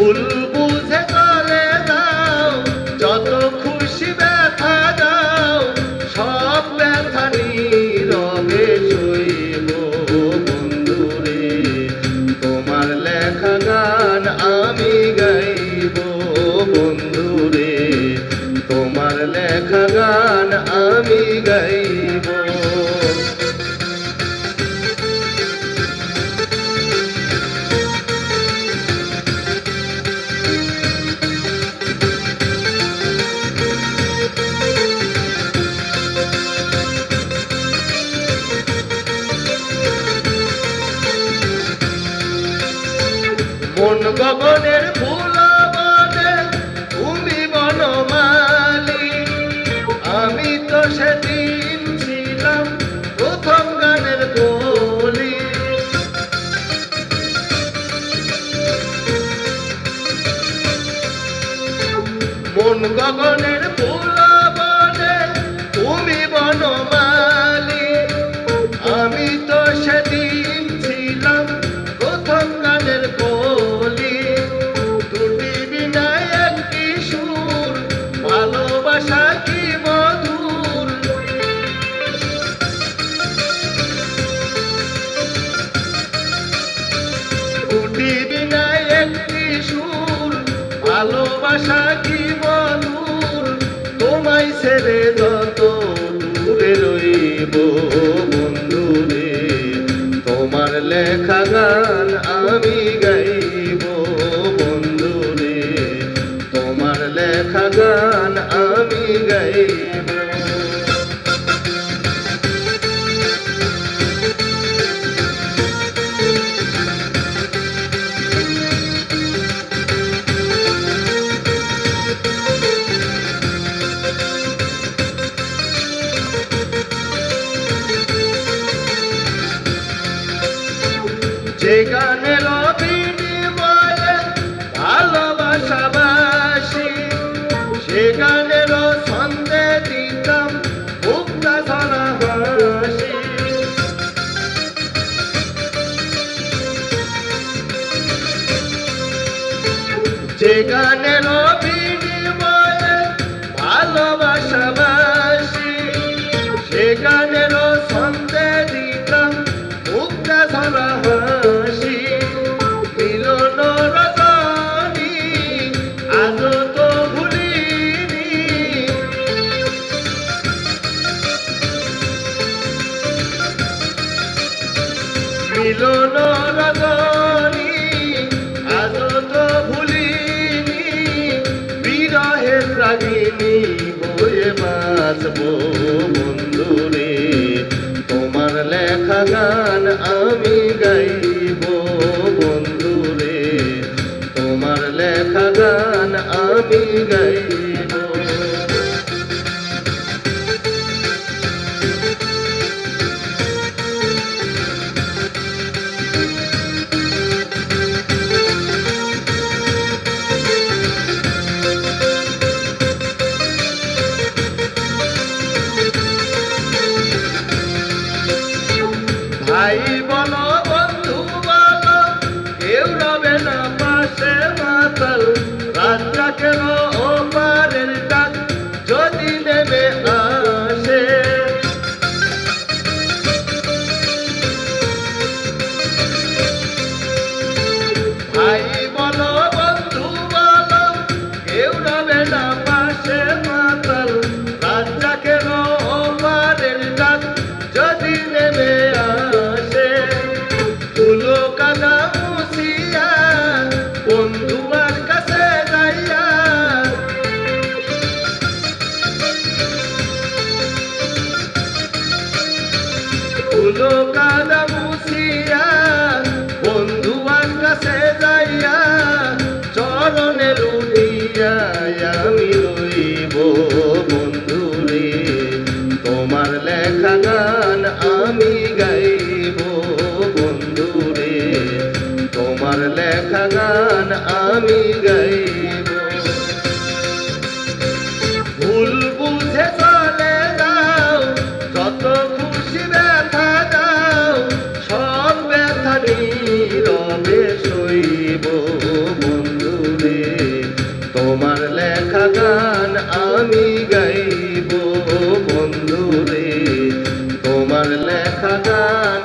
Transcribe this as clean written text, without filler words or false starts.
ভুল বুঝে চলে যাও, যত খুশি ব্যথা দাও, সব ব্যথা নীরবে সইব বন্ধুরে। তোমার লেখা গান আমি গাইব বন্ধুরে, তোমার লেখা গান আমি গাইব। মন গগনের ফুল বনে তুমি বনমালী, আমি তো সেদিন ছিলাম প্রথম গানের কলি। মন গগনের ফুল বনে তুমি বনমালী, আমি তো সেদিন ছিলাম প্রথম গানের কলি। দুটি বিনায় একটি সুর, ভালোবাসা কি মধুর। দুটি বিনায় একটি সুর, ভালোবাসা কি মধুর। তোমায় ছেড়ে যত দূরে রইব বন্ধুরে, তোমার লেখা গান আমি গাইব বন্ধুরে, তোমার লেখা গান আমি গাইব। যে গানের বিনিময়ে ভালোবাসাবাসি, সে গানের ছন্দে দিতাম মুক্তা ধরা হাসি। যে গানের বিনিময়ে ভালোবাসাবাসি, সে গানের ছন্দে দিতাম মুক্তা ধরা হাসি। মিলন রজনী আজ তো ভুলিনি, মিলন রজনী আজ তো ভুলিনি। বিরহের রাগিনী বয়ে বাঁচব বন্ধুরে, তোমার লেখা গান আমি গাইব বন্ধুরে, তোমার লেখা গান আমি গাইব। ভাই বলো বন্ধু বলো, কেউ রবে না পাশে মাতাল। রাতটা কেন ওপারের ডাক যদি নেমে আসে। ভাই বলো বন্ধু বলো, কেউ রবে না পাশে মাতাল। রাতটা কেন ওপারের ডাক যদি নেমে আসে। তুলো কাদা মুছিয়া বন্ধুয়ার কাছে যাইয়া, তুলো কাদা মুছিয়া বন্ধুয়ার কাছে যাইয়া, চরণে লুটিয়া আমি রইব বন্ধুরে, তোমার লেখা গান আমি গাইব বন্ধুরে, তোমার লেখা গান আমি গাইব। ভুল বুঝে চলে যাও, যত খুশি ব্যথা দাও, সব ব্যথা নীরবে সইব বন্ধুরে। আমি গাইব বন্ধুরে, তোমার লেখা গান